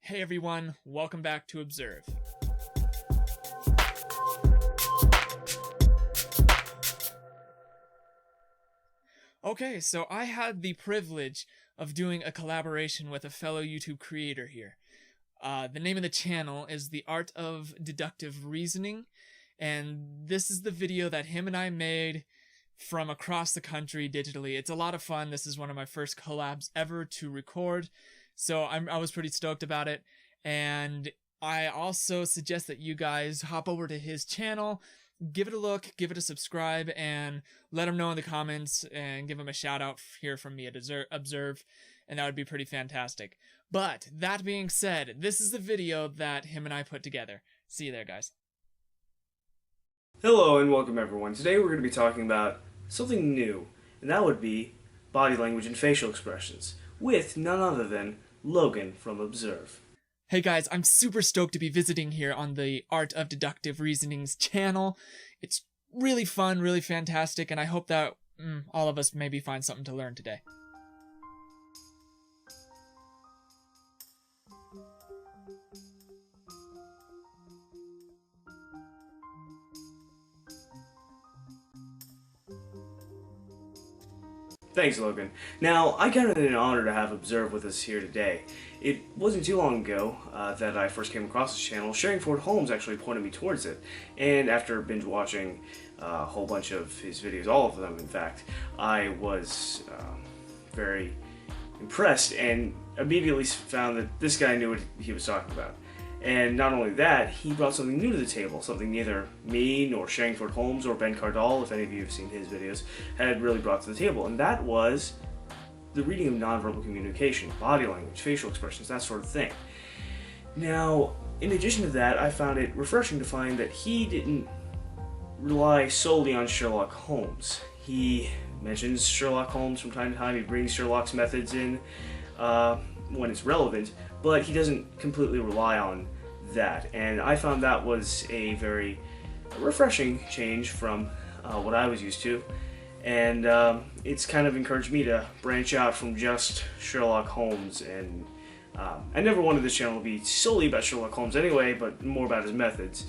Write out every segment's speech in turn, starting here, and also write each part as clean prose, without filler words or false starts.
Hey everyone, welcome back to Observe. Okay, so I had the privilege of doing a collaboration with a fellow YouTube creator here. The name of the channel is The Art of Deductive Reasoning, and this is the video that him and I made from across the country digitally. It's a lot of fun. This is one of my first collabs ever to record, so I was pretty stoked about it. And I also suggest that you guys hop over to his channel, give it a look, give it a subscribe, and let him know in the comments and give him a shout out here from me at Observe, and that would be pretty fantastic. But that being said, this is the video that him and I put together. See you there, guys. Hello and welcome everyone. Today we're going to be talking about something new, and that would be body language and facial expressions, with none other than Logan from Observe. Hey guys, I'm super stoked to be visiting here on the Art of Deductive Reasoning's channel. It's really fun, really fantastic, and I hope that all of us maybe find something to learn today. Thanks, Logan. Now, I count it an honor to have Observe with us here today. It wasn't too long ago that I first came across this channel. Sharing Ford Holmes actually pointed me towards it, and after binge watching a whole bunch of his videos, all of them in fact, I was very impressed and immediately found that this guy knew what he was talking about. And not only that, he brought something new to the table, something neither me nor Sharing Ford Holmes or Ben Cardall, if any of you have seen his videos, had really brought to the table, and that was the reading of nonverbal communication, body language, facial expressions, that sort of thing. Now, in addition to that, I found it refreshing to find that he didn't rely solely on Sherlock Holmes. He mentions Sherlock Holmes from time to time, he brings Sherlock's methods in when it's relevant, but he doesn't completely rely on that, and I found that was a very refreshing change from what I was used to, and it's kind of encouraged me to branch out from just Sherlock Holmes, and I never wanted this channel to be solely about Sherlock Holmes anyway, but more about his methods.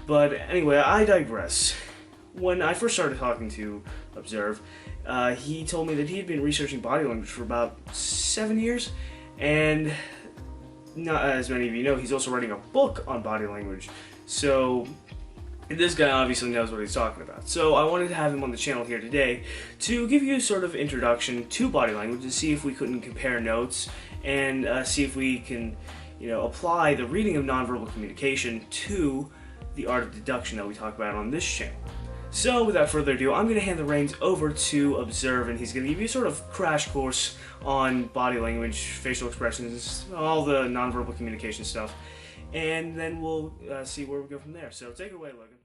But anyway, I digress. When I first started talking to Observe, he told me that he had been researching body language for about 7 years, and not as many of you know, he's also writing a book on body language, so this guy obviously knows what he's talking about. So I wanted to have him on the channel here today to give you a sort of introduction to body language, to see if we couldn't compare notes and see if we can, apply the reading of nonverbal communication to the art of deduction that we talk about on this channel. So without further ado, I'm going to hand the reins over to Observe, and he's going to give you a sort of crash course on body language, facial expressions, all the nonverbal communication stuff, and then we'll see where we go from there. So take it away, Logan.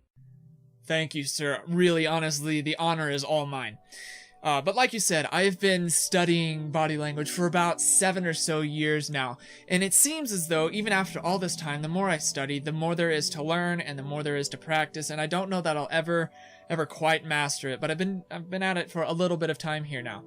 Thank you, sir. Really, honestly, the honor is all mine. But like you said, I've been studying body language for about 7 or so years now, and it seems as though even after all this time, the more I study, the more there is to learn and the more there is to practice, and I don't know that I'll ever quite master it, but I've been at it for a little bit of time here now.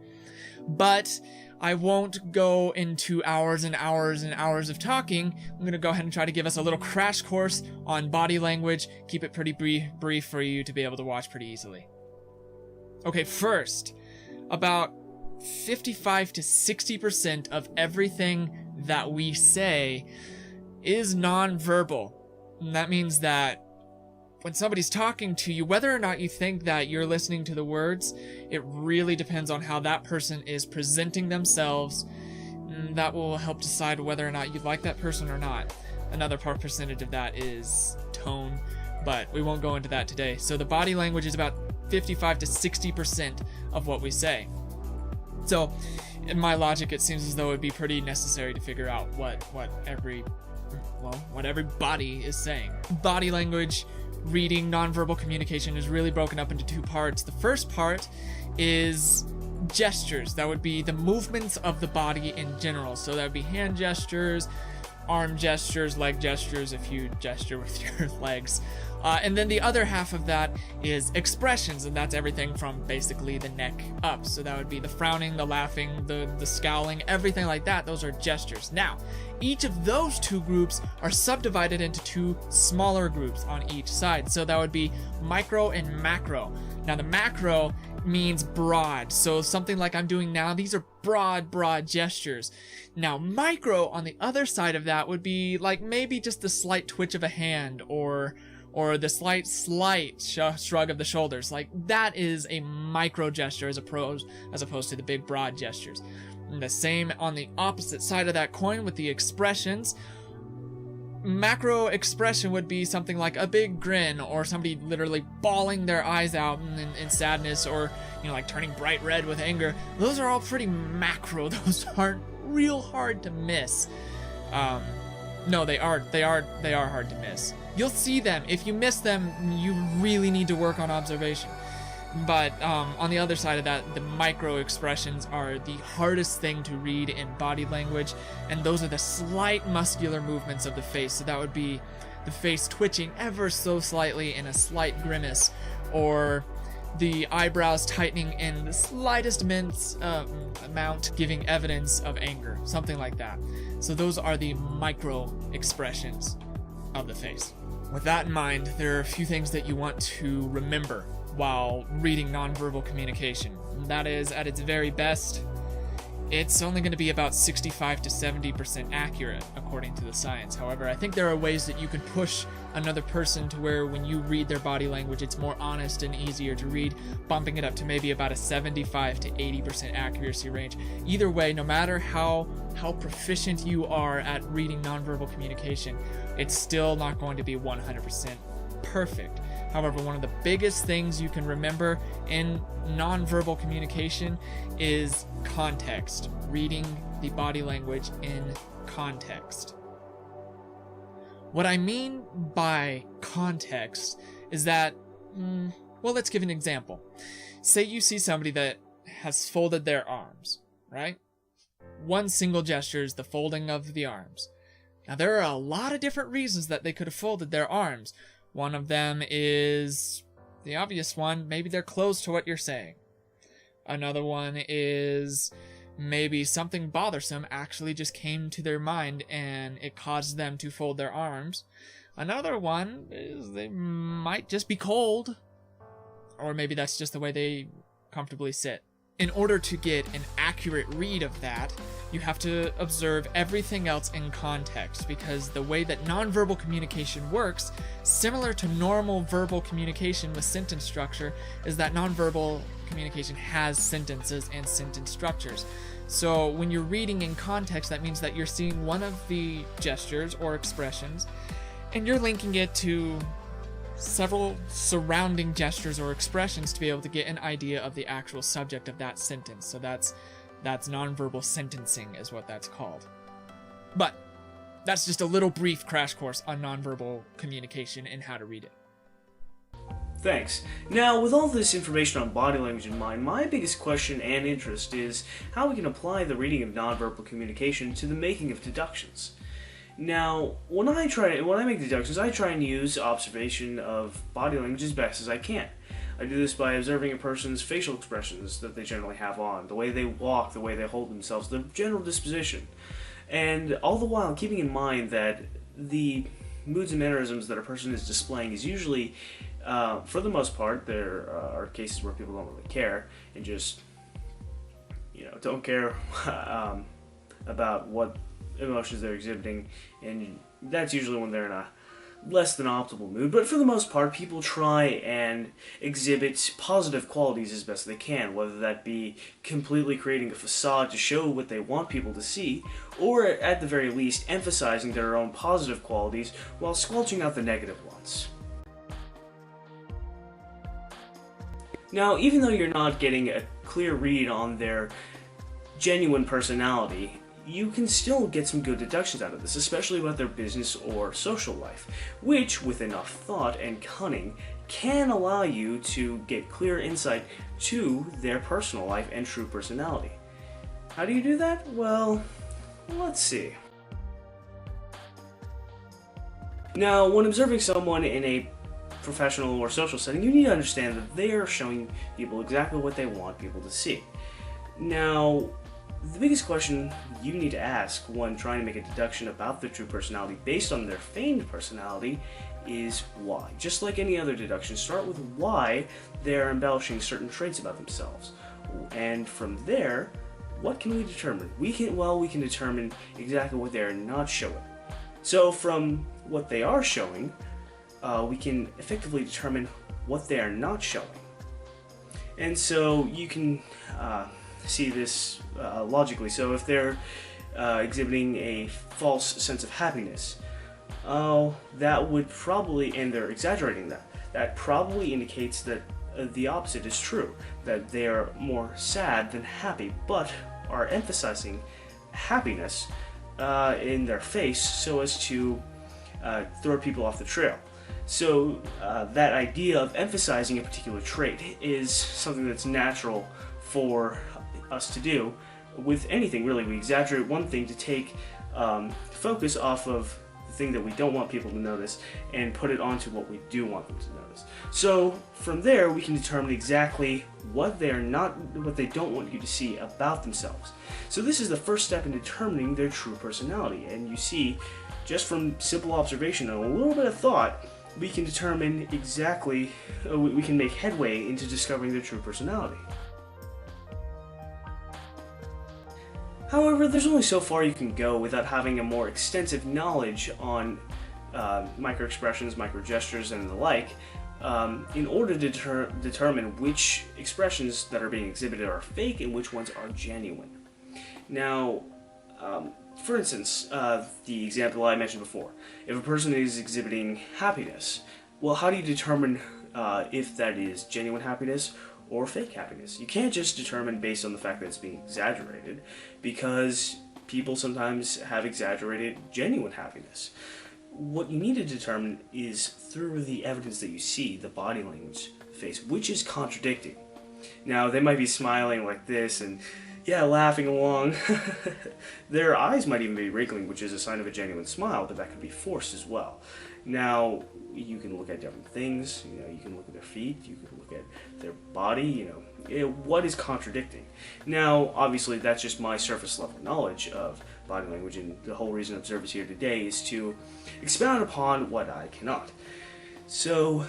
But I won't go into hours and hours and hours of talking. I'm going to go ahead and try to give us a little crash course on body language, keep it pretty brief for you to be able to watch pretty easily. Okay, first, about 55 to 60% of everything that we say is nonverbal. And that means that when somebody's talking to you, whether or not you think that you're listening to the words, it really depends on how that person is presenting themselves. And that will help decide whether or not you like that person or not. Another percentage of that is tone, but we won't go into that today. So the body language is about 55 to 60% of what we say. So in my logic, it seems as though it'd be pretty necessary to figure out what every body is saying. Body language, reading, nonverbal communication is really broken up into two parts. The first part is gestures. That would be the movements of the body in general. So that would be hand gestures, arm gestures, leg gestures if you gesture with your legs. And then the other half of that is expressions, and that's everything from basically the neck up. So that would be the frowning, the laughing, the scowling, everything like that. Those are gestures. Now, each of those two groups are subdivided into two smaller groups on each side. So that would be micro and macro. Now, the macro means broad. So something like I'm doing now, these are broad gestures. Now, micro on the other side of that would be like maybe just the slight twitch of a hand or the slight shrug of the shoulders. Like that is a micro gesture as opposed to the big broad gestures. And the same on the opposite side of that coin with the expressions. Macro expression would be something like a big grin, or somebody literally bawling their eyes out in sadness, or like turning bright red with anger. Those are all pretty macro. Those aren't real hard to miss. No, they are hard to miss. You'll see them. If you miss them, you really need to work on observation. But on the other side of that, the micro expressions are the hardest thing to read in body language, and those are the slight muscular movements of the face. So that would be the face twitching ever so slightly in a slight grimace, or the eyebrows tightening in the slightest amount, giving evidence of anger, something like that. So those are the micro expressions of the face. With that in mind, there are a few things that you want to remember while reading nonverbal communication. That is, at its very best, it's only going to be about 65 to 70% accurate, according to the science. However, I think there are ways that you can push another person to where when you read their body language, it's more honest and easier to read, bumping it up to maybe about a 75 to 80% accuracy range. Either way, no matter how proficient you are at reading nonverbal communication, it's still not going to be 100% perfect. However, one of the biggest things you can remember in nonverbal communication is context, reading the body language in context. What I mean by context is that, well, let's give an example. Say you see somebody that has folded their arms, right? One single gesture is the folding of the arms. Now, there are a lot of different reasons that they could have folded their arms. One of them is the obvious one. Maybe they're close to what you're saying. Another one is maybe something bothersome actually just came to their mind and it caused them to fold their arms. Another one is they might just be cold. Or maybe that's just the way they comfortably sit. In order to get an accurate read of that, you have to observe everything else in context, because the way that nonverbal communication works, similar to normal verbal communication with sentence structure, is that nonverbal communication has sentences and sentence structures. So when you're reading in context, that means that you're seeing one of the gestures or expressions, and you're linking it to several surrounding gestures or expressions to be able to get an idea of the actual subject of that sentence. So that's nonverbal sentencing is what that's called. But that's just a little brief crash course on nonverbal communication and how to read it. Thanks. Now, with all this information on body language in mind, my biggest question and interest is how we can apply the reading of nonverbal communication to the making of deductions. Now, when I make deductions, I try and use observation of body language as best as I can. I do this by observing a person's facial expressions that they generally have on, the way they walk, the way they hold themselves, their general disposition. And all the while keeping in mind that the moods and mannerisms that a person is displaying is usually, for the most part, there are cases where people don't really care and just, don't care about what emotions they're exhibiting, and that's usually when they're in a less than optimal mood. But for the most part, people try and exhibit positive qualities as best they can, whether that be completely creating a facade to show what they want people to see, or at the very least emphasizing their own positive qualities while squelching out the negative ones. Now, even though you're not getting a clear read on their genuine personality, you can still get some good deductions out of this, especially about their business or social life, which, with enough thought and cunning, can allow you to get clear insight to their personal life and true personality. How do you do that? Well, let's see. Now, when observing someone in a professional or social setting, you need to understand that they are showing people exactly what they want people to see. Now, the biggest question you need to ask when trying to make a deduction about their true personality based on their feigned personality is why. Just like any other deduction, start with why they're embellishing certain traits about themselves. And from there, what can we determine? We can determine exactly what they're not showing. So from what they are showing, we can effectively determine what they are not showing. And so you can see this logically. So if they're exhibiting a false sense of happiness, that would probably, and they're exaggerating that probably indicates that the opposite is true, that they are more sad than happy, but are emphasizing happiness in their face so as to throw people off the trail. So that idea of emphasizing a particular trait is something that's natural for us to do with anything, really. We exaggerate one thing to take focus off of the thing that we don't want people to notice and put it onto what we do want them to notice. So from there, we can determine exactly what they don't want you to see about themselves. So this is the first step in determining their true personality. And you see, just from simple observation and a little bit of thought, we can determine exactly, we can make headway into discovering their true personality. However, there's only so far you can go without having a more extensive knowledge on micro-expressions, micro-gestures, and the like, in order to determine which expressions that are being exhibited are fake and which ones are genuine. Now, for instance, the example I mentioned before, if a person is exhibiting happiness, well, how do you determine if that is genuine happiness or fake happiness? You can't just determine based on the fact that it's being exaggerated, because people sometimes have exaggerated genuine happiness. What you need to determine is through the evidence that you see, the body language, the face, which is contradicting. Now, they might be smiling like this and laughing along. Their eyes might even be wrinkling, which is a sign of a genuine smile, but that could be forced as well. Now, you can look at different things. You can look at their feet. You can look at their body. What is contradicting? Now, obviously, that's just my surface level knowledge of body language, and the whole reason Observe is here today is to expound upon what I cannot. So,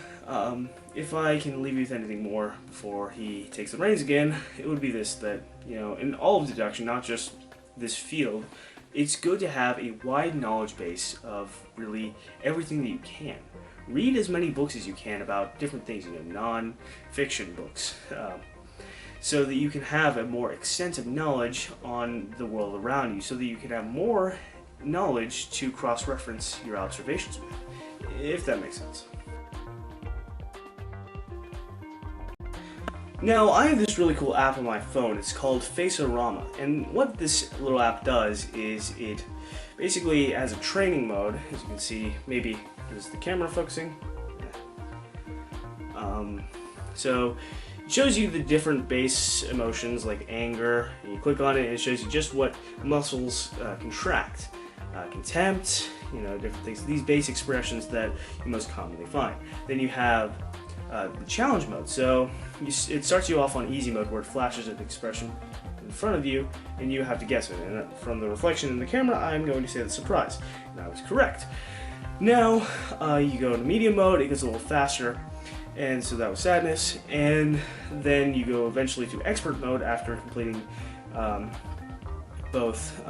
if I can leave you with anything more before he takes the reins again, it would be this, that, in all of deduction, not just this field, it's good to have a wide knowledge base of really everything that you can. Read as many books as you can about different things, non-fiction books, so that you can have a more extensive knowledge on the world around you, so that you can have more knowledge to cross-reference your observations with, if that makes sense. Now, I have this really cool app on my phone. It's called Faceorama, and what this little app does is it basically has a training mode. As you can see, maybe is the camera focusing? So it shows you the different base emotions like anger, and you click on it and it shows you just what muscles contract. Contempt, different things, these base expressions that you most commonly find. Then you have the challenge mode. So it starts you off on easy mode, where it flashes an expression in front of you and you have to guess it. And from the reflection in the camera, I'm going to say that's surprise. And I was correct. Now you go to medium mode, it gets a little faster, and so that was sadness. And then you go eventually to expert mode after completing both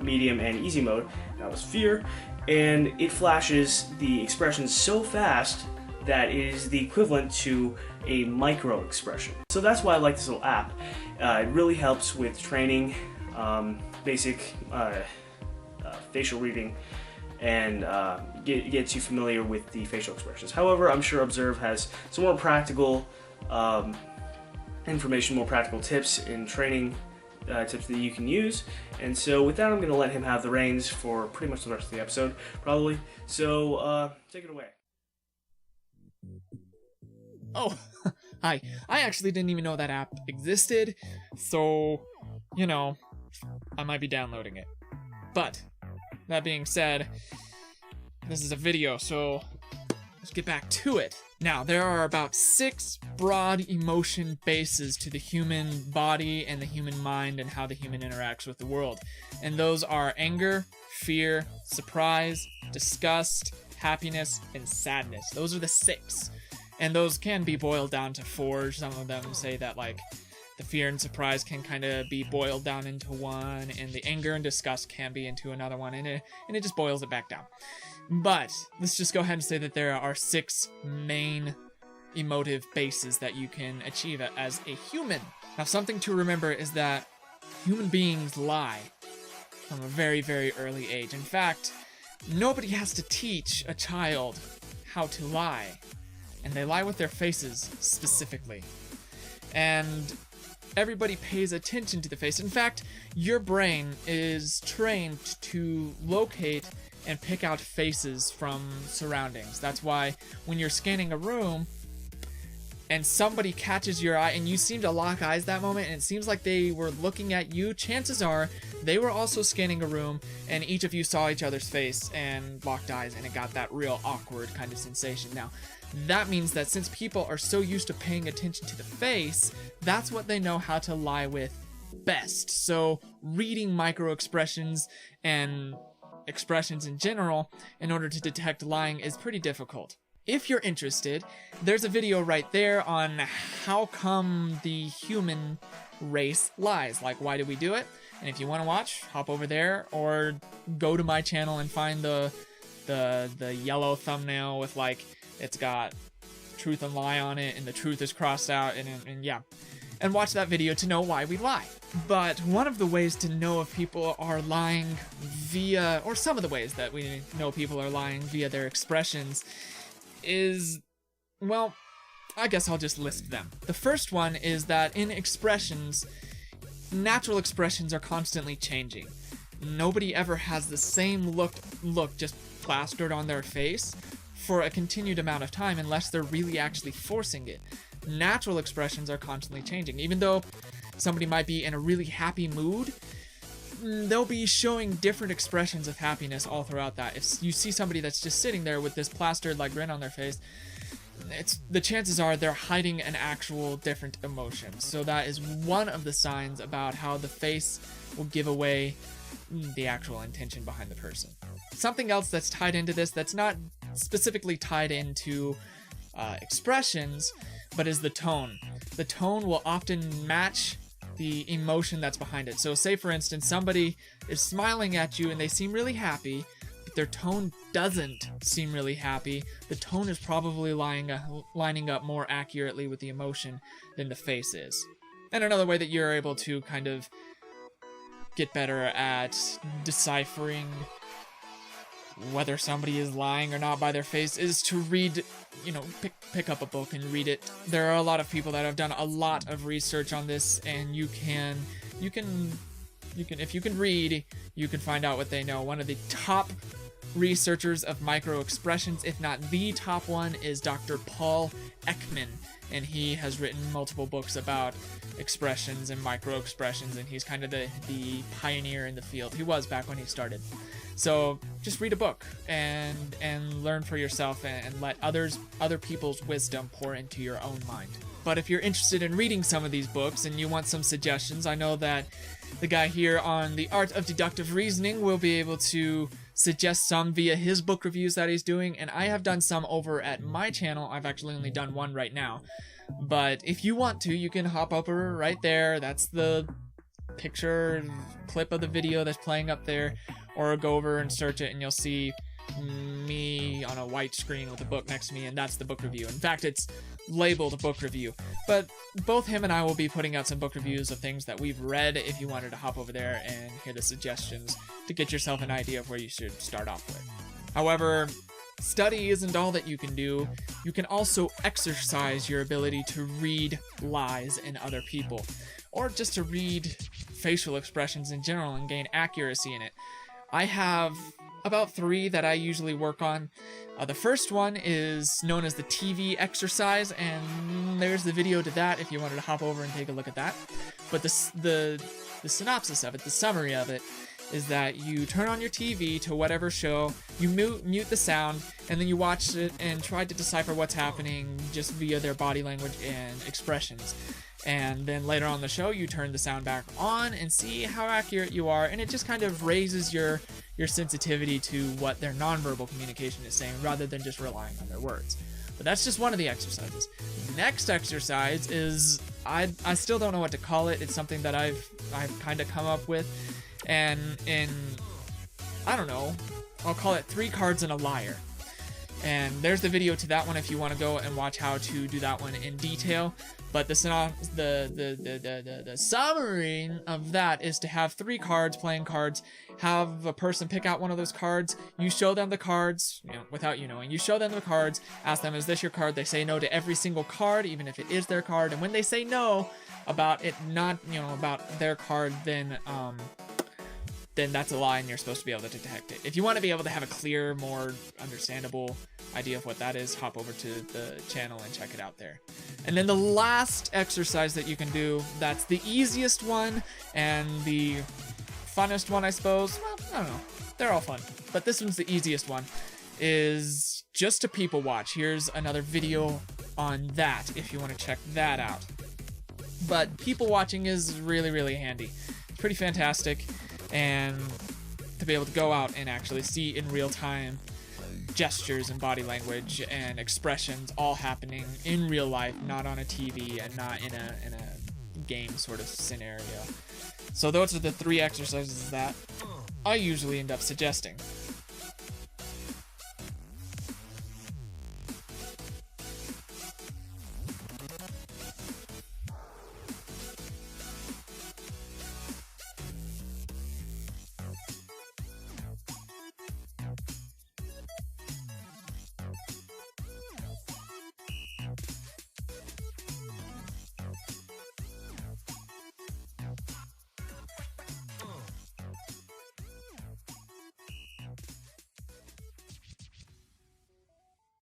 medium and easy mode. That was fear, and it flashes the expressions so fast that it is the equivalent to a micro expression. So that's why I like this little app. It really helps with training basic facial reading, and gets you familiar with the facial expressions. However, I'm sure Observe has some more practical information, more practical tips in training tips that you can use. And so with that, I'm going to let him have the reins for pretty much the rest of the episode, probably. So take it away. Oh, hi. I actually didn't even know that app existed, so, I might be downloading it. But, that being said, this is a video, so let's get back to it. Now, there are about 6 broad emotion bases to the human body and the human mind and how the human interacts with the world. And those are anger, fear, surprise, disgust, happiness, and sadness. Those are the 6. And those can be boiled down to 4. Some of them say that, like, the fear and surprise can kind of be boiled down into one, and the anger and disgust can be into another one, and it just boils it back down. But let's just go ahead and say that there are 6 main emotive bases that you can achieve as a human. Now, something to remember is that human beings lie from a very, very early age. In fact, nobody has to teach a child how to lie, and they lie with their faces specifically. And everybody pays attention to the face. In fact, your brain is trained to locate and pick out faces from surroundings. That's why when you're scanning a room and somebody catches your eye and you seem to lock eyes that moment and it seems like they were looking at you, chances are they were also scanning a room and each of you saw each other's face and locked eyes, and it got that real awkward kind of sensation. Now, that means that since people are so used to paying attention to the face, that's what they know how to lie with best. So reading micro expressions and expressions in general in order to detect lying is pretty difficult. If you're interested, there's a video right there on how come the human race lies. Like, why do we do it? And if you want to watch, hop over there or go to my channel and find the yellow thumbnail with, like, it's got truth and lie on it and the truth is crossed out, and yeah. And watch that video to know why we lie. But one of the ways to know if people are lying via, or some of the ways that we know people are lying via their expressions is, well, I guess I'll just list them. The first one is that in expressions, natural expressions are constantly changing. Nobody ever has the same look just plastered on their face for a continued amount of time unless they're really actually forcing it. Natural expressions are constantly changing. Even though somebody might be in a really happy mood, they'll be showing different expressions of happiness all throughout that. If you see somebody that's just sitting there with this plastered like grin on their face, the chances are they're hiding an actual different emotion. So that is one of the signs about how the face will give away the actual intention behind the person. Something else that's tied into this, that's not specifically tied into expressions, but is the tone. The tone will often match the emotion that's behind it. So say, for instance, somebody is smiling at you and they seem really happy, but their tone doesn't seem really happy. The tone is probably lining up more accurately with the emotion than the face is. And another way that you're able to kind of get better at deciphering whether somebody is lying or not by their face is to read, pick up a book and read it. There are a lot of people that have done a lot of research on this, and you can if you can read, you can find out what they know. One of the top researchers of micro expressions, if not the top one, is Dr. Paul Ekman, and he has written multiple books about expressions and micro expressions, and he's kind of the pioneer in the field. He was back when he started. So just read a book and learn for yourself and let other people's wisdom pour into your own mind. But if you're interested in reading some of these books and you want some suggestions, I know that the guy here on The Art of Deductive Reasoning will be able to suggest some via his book reviews that he's doing, and I have done some over at my channel. I've actually only done one right now. But if you want to, you can hop over right there. That's the picture clip of the video that's playing up there, or go over and search it and you'll see me on a white screen with a book next to me, and that's the book review. In fact, it's labeled a book review. But both him and I will be putting out some book reviews of things that we've read if you wanted to hop over there and hear the suggestions to get yourself an idea of where you should start off with. However, study isn't all that you can do. You can also exercise your ability to read lies in other people, or just to read facial expressions in general and gain accuracy in it. I have about 3 that I usually work on. The first one is known as the TV exercise, and there's the video to that if you wanted to hop over and take a look at that. But the synopsis of it, the summary of it, is that you turn on your TV to whatever show, you mute the sound, and then you watch it and try to decipher what's happening just via their body language and expressions. And then later on the show, you turn the sound back on and see how accurate you are, and it just kind of raises your sensitivity to what their nonverbal communication is saying rather than just relying on their words. But that's just one of the exercises. The next exercise is, I still don't know what to call it. It's something that I've kind of come up with, and I don't know, I'll call it 3 cards and a liar. And there's the video to that one if you want to go and watch how to do that one in detail. But the summary of that is to have 3 cards, playing cards, have a person pick out one of those cards, you show them the cards, without you knowing, you show them the cards, ask them, is this your card? They say no to every single card, even if it is their card, and when they say no about it not, about their card, then that's a lie and you're supposed to be able to detect it. If you want to be able to have a clear, more understandable idea of what that is, hop over to the channel and check it out there. And then the last exercise that you can do, that's the easiest one and the funnest one, I suppose. Well, I don't know. They're all fun. But this one's the easiest one, is just to people watch. Here's another video on that if you want to check that out. But people watching is really, really handy. It's pretty fantastic. And to be able to go out and actually see in real time gestures and body language and expressions all happening in real life, not on a TV and not in a game sort of scenario. So those are the 3 exercises that I usually end up suggesting.